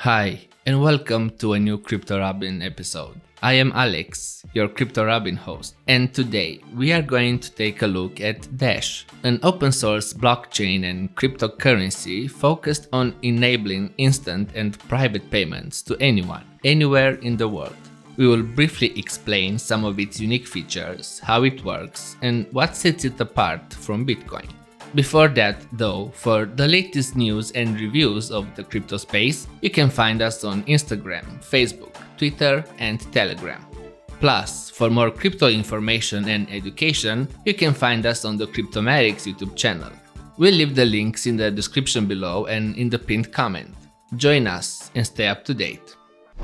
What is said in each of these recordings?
Hi, and welcome to a new CryptoRobin episode. I am Alex, your CryptoRobin host, and today we are going to take a look at Dash, an open source blockchain and cryptocurrency focused on enabling instant and private payments to anyone, anywhere in the world. We will briefly explain some of its unique features, how it works, and what sets it apart from Bitcoin. Before that, though, for the latest news and reviews of the crypto space, you can find us on Instagram, Facebook, Twitter, and Telegram. Plus, for more crypto information and education, you can find us on the Cryptonomics YouTube channel. We'll leave the links in the description below and in the pinned comment. Join us and stay up to date.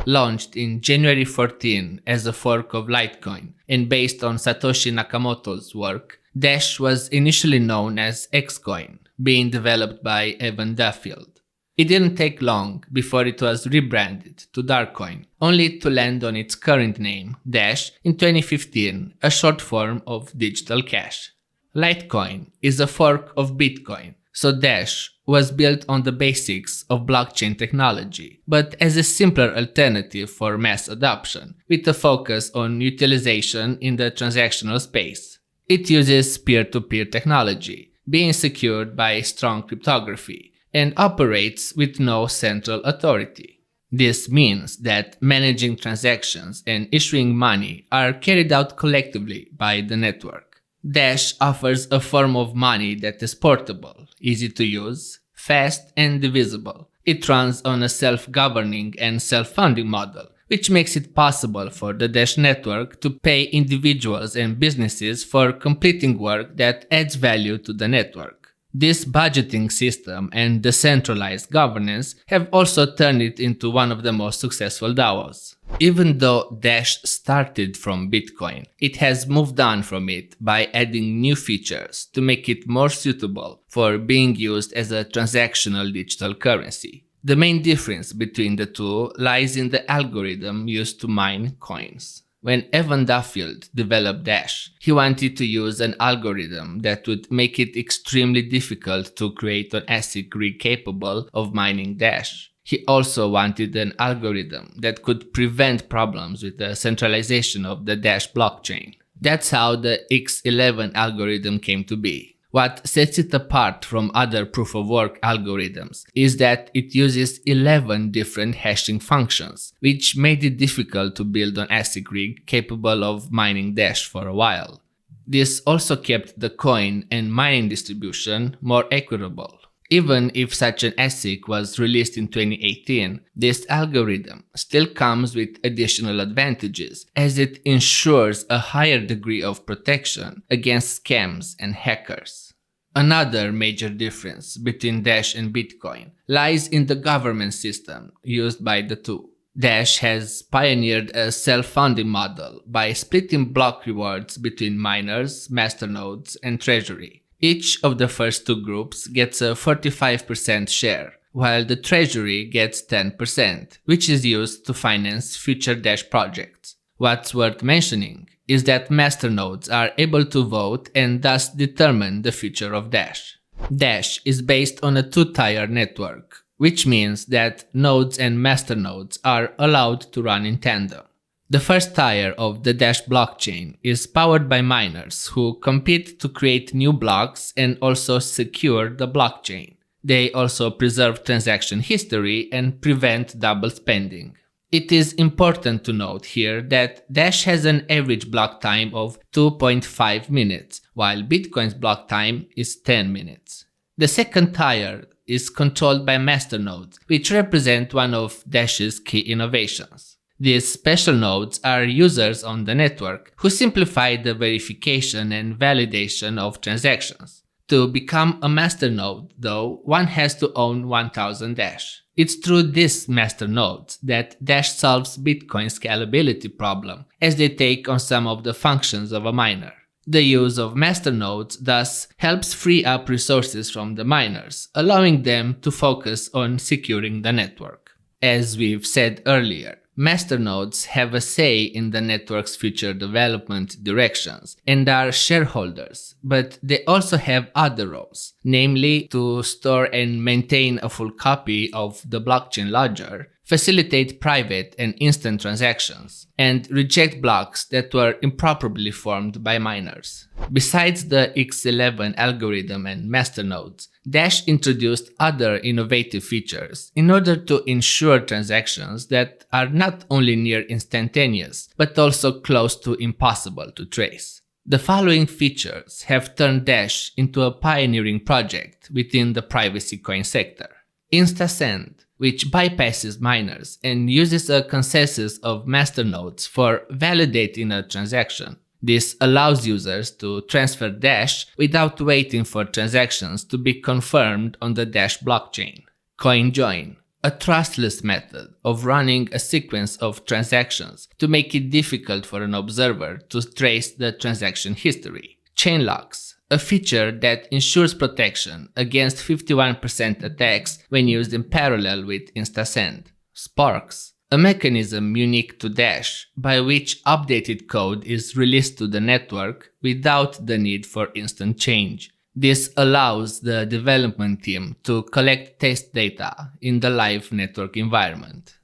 Launched in January 14 as a fork of Litecoin and based on Satoshi Nakamoto's work, Dash was initially known as Xcoin, being developed by Evan Duffield. It didn't take long before it was rebranded to Darkcoin, only to land on its current name, Dash, in 2015, a short form of digital cash. Litecoin is a fork of Bitcoin, so Dash was built on the basics of blockchain technology, but as a simpler alternative for mass adoption, with a focus on utilization in the transactional space. It uses peer-to-peer technology, being secured by strong cryptography, and operates with no central authority. This means that managing transactions and issuing money are carried out collectively by the network. Dash offers a form of money that is portable, easy to use, fast, and divisible. It runs on a self-governing and self-funding model, which makes it possible for the Dash network to pay individuals and businesses for completing work that adds value to the network. This budgeting system and decentralized governance have also turned it into one of the most successful DAOs. Even though Dash started from Bitcoin, it has moved on from it by adding new features to make it more suitable for being used as a transactional digital currency. The main difference between the two lies in the algorithm used to mine coins. When Evan Duffield developed Dash, he wanted to use an algorithm that would make it extremely difficult to create an ASIC rig capable of mining Dash. He also wanted an algorithm that could prevent problems with the centralization of the Dash blockchain. That's how the X11 algorithm came to be. What sets it apart from other proof-of-work algorithms is that it uses 11 different hashing functions, which made it difficult to build an ASIC rig capable of mining Dash for a while. This also kept the coin and mining distribution more equitable. Even if such an ASIC was released in 2018, this algorithm still comes with additional advantages as it ensures a higher degree of protection against scams and hackers. Another major difference between Dash and Bitcoin lies in the governance system used by the two. Dash has pioneered a self-funding model by splitting block rewards between miners, masternodes, and treasury. Each of the first two groups gets a 45% share, while the treasury gets 10%, which is used to finance future Dash projects. What's worth mentioning is that masternodes are able to vote and thus determine the future of Dash. Dash is based on a two-tier network, which means that nodes and masternodes are allowed to run in tandem. The first tier of the Dash blockchain is powered by miners who compete to create new blocks and also secure the blockchain. They also preserve transaction history and prevent double spending. It is important to note here that Dash has an average block time of 2.5 minutes, while Bitcoin's block time is 10 minutes. The second tier is controlled by masternodes, which represent one of Dash's key innovations. These special nodes are users on the network who simplify the verification and validation of transactions. To become a masternode, though, one has to own 1000 Dash. It's through these masternodes that Dash solves Bitcoin's scalability problem, as they take on some of the functions of a miner. The use of masternodes thus helps free up resources from the miners, allowing them to focus on securing the network. As we've said earlier, masternodes have a say in the network's future development directions and are shareholders, but they also have other roles, namely to store and maintain a full copy of the blockchain ledger, facilitate private and instant transactions, and reject blocks that were improperly formed by miners. Besides the X11 algorithm and masternodes, Dash introduced other innovative features in order to ensure transactions that are not only near instantaneous, but also close to impossible to trace. The following features have turned Dash into a pioneering project within the privacy coin sector. InstaSend, which bypasses miners and uses a consensus of masternodes for validating a transaction. This allows users to transfer Dash without waiting for transactions to be confirmed on the Dash blockchain. CoinJoin, a trustless method of running a sequence of transactions to make it difficult for an observer to trace the transaction history. Chainlocks, a feature that ensures protection against 51% attacks when used in parallel with InstaSend. Sparks, a mechanism unique to Dash by which updated code is released to the network without the need for instant change. This allows the development team to collect test data in the live network environment.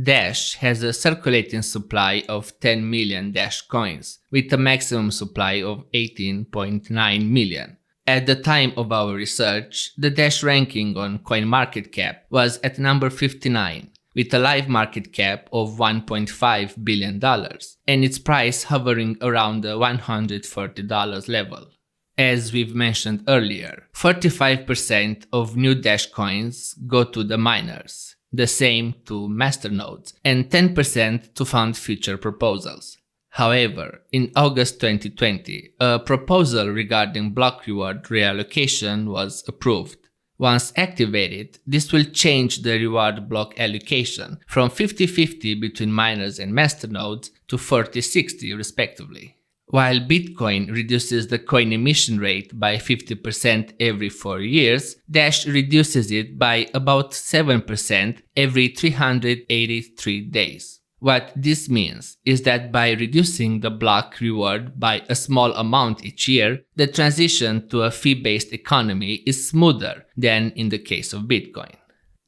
Dash has a circulating supply of 10 million Dash coins, with a maximum supply of 18.9 million. At the time of our research, the Dash ranking on CoinMarketCap was at number 59, with a live market cap of $1.5 billion, and its price hovering around the $140 level. As we've mentioned earlier, 45% of new Dash coins go to the miners, the same to masternodes, and 10% to fund future proposals. However, in August 2020, a proposal regarding block reward reallocation was approved. Once activated, this will change the reward block allocation from 50-50 between miners and masternodes to 40-60 respectively. While Bitcoin reduces the coin emission rate by 50% every 4 years, Dash reduces it by about 7% every 383 days. What this means is that by reducing the block reward by a small amount each year, the transition to a fee-based economy is smoother than in the case of Bitcoin.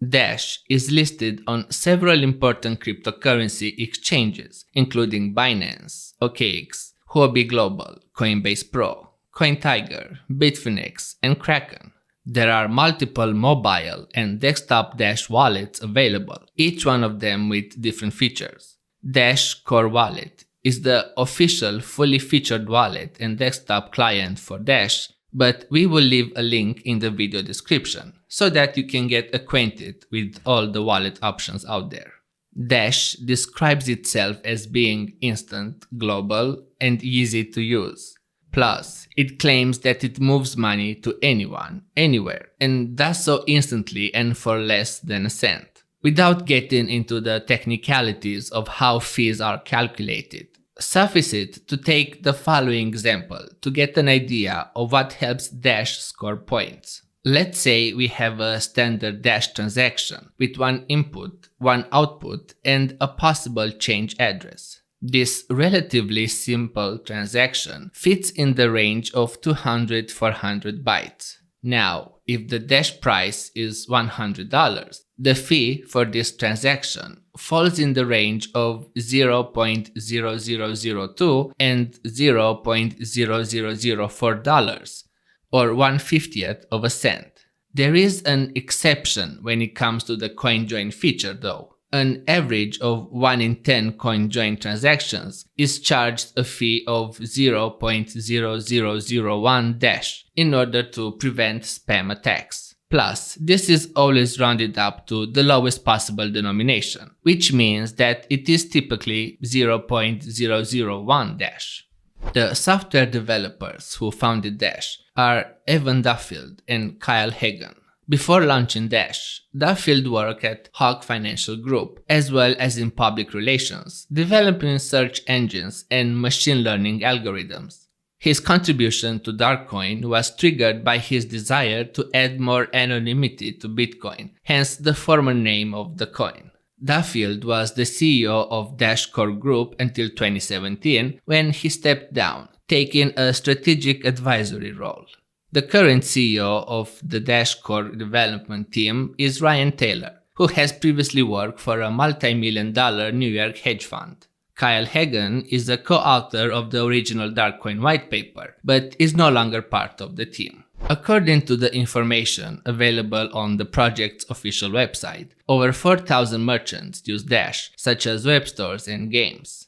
Dash is listed on several important cryptocurrency exchanges, including Binance, OKX, Huobi Global, Coinbase Pro, CoinTiger, Bitfinex, and Kraken. There are multiple mobile and desktop Dash wallets available, each one of them with different features. Dash Core Wallet is the official fully featured wallet and desktop client for Dash, but we will leave a link in the video description so that you can get acquainted with all the wallet options out there. Dash describes itself as being instant, global, and easy to use. Plus, it claims that it moves money to anyone, anywhere, and does so instantly and for less than a cent. Without getting into the technicalities of how fees are calculated, suffice it to take the following example to get an idea of what helps Dash score points. Let's say we have a standard Dash transaction with one input, one output, and a possible change address. This relatively simple transaction fits in the range of 200-400 bytes. Now, if the Dash price is $100, the fee for this transaction falls in the range of 0.0002 and $0.0004, or 1/50th of a cent. There is an exception when it comes to the CoinJoin feature though. An average of 1 in 10 CoinJoin transactions is charged a fee of 0.0001 Dash in order to prevent spam attacks. Plus, this is always rounded up to the lowest possible denomination, which means that it is typically 0.001 Dash. The software developers who founded Dash are Evan Duffield and Kyle Hagan. Before launching Dash, Duffield worked at Hawk Financial Group, as well as in public relations, developing search engines and machine learning algorithms. His contribution to Darkcoin was triggered by his desire to add more anonymity to Bitcoin, hence the former name of the coin. Duffield was the CEO of Dash Core Group until 2017, when he stepped down, taking a strategic advisory role. The current CEO of the Dash Core development team is Ryan Taylor, who has previously worked for a multi-million-dollar New York hedge fund. Kyle Hagan is a co-author of the original Darkcoin white paper, but is no longer part of the team. According to the information available on the project's official website, over 4,000 merchants use Dash, such as web stores and games.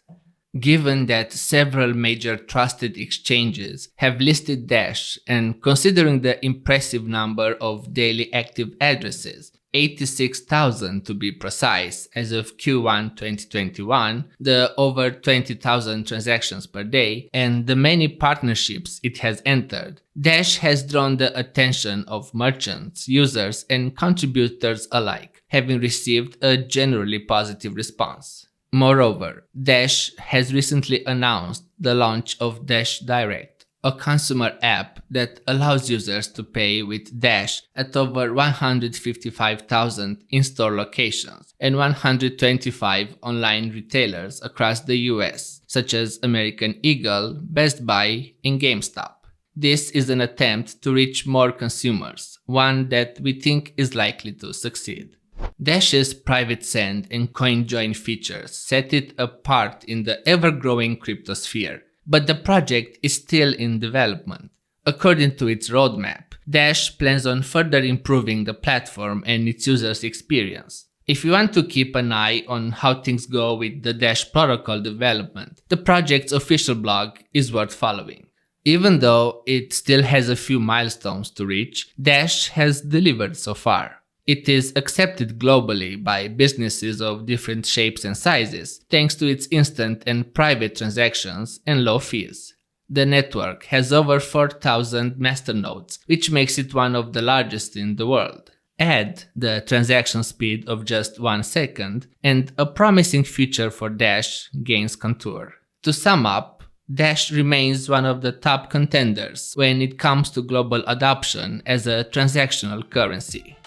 Given that several major trusted exchanges have listed Dash, and considering the impressive number of daily active addresses, 86,000 to be precise, as of Q1 2021, the over 20,000 transactions per day, and the many partnerships it has entered, Dash has drawn the attention of merchants, users, and contributors alike, having received a generally positive response. Moreover, Dash has recently announced the launch of Dash Direct, a consumer app that allows users to pay with Dash at over 155,000 in-store locations and 125 online retailers across the US, such as American Eagle, Best Buy, and GameStop. This is an attempt to reach more consumers, one that we think is likely to succeed. Dash's private send and coin join features set it apart in the ever-growing cryptosphere, but the project is still in development. According to its roadmap, Dash plans on further improving the platform and its users' experience. If you want to keep an eye on how things go with the Dash protocol development, the project's official blog is worth following. Even though it still has a few milestones to reach, Dash has delivered so far. It is accepted globally by businesses of different shapes and sizes, thanks to its instant and private transactions and low fees. The network has over 4,000 masternodes, which makes it one of the largest in the world. Add the transaction speed of just 1 second, and a promising future for Dash gains contour. To sum up, Dash remains one of the top contenders when it comes to global adoption as a transactional currency.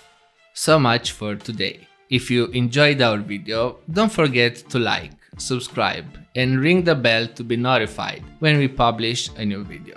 So much for today. If you enjoyed our video, don't forget to like, subscribe, and ring the bell to be notified when we publish a new video.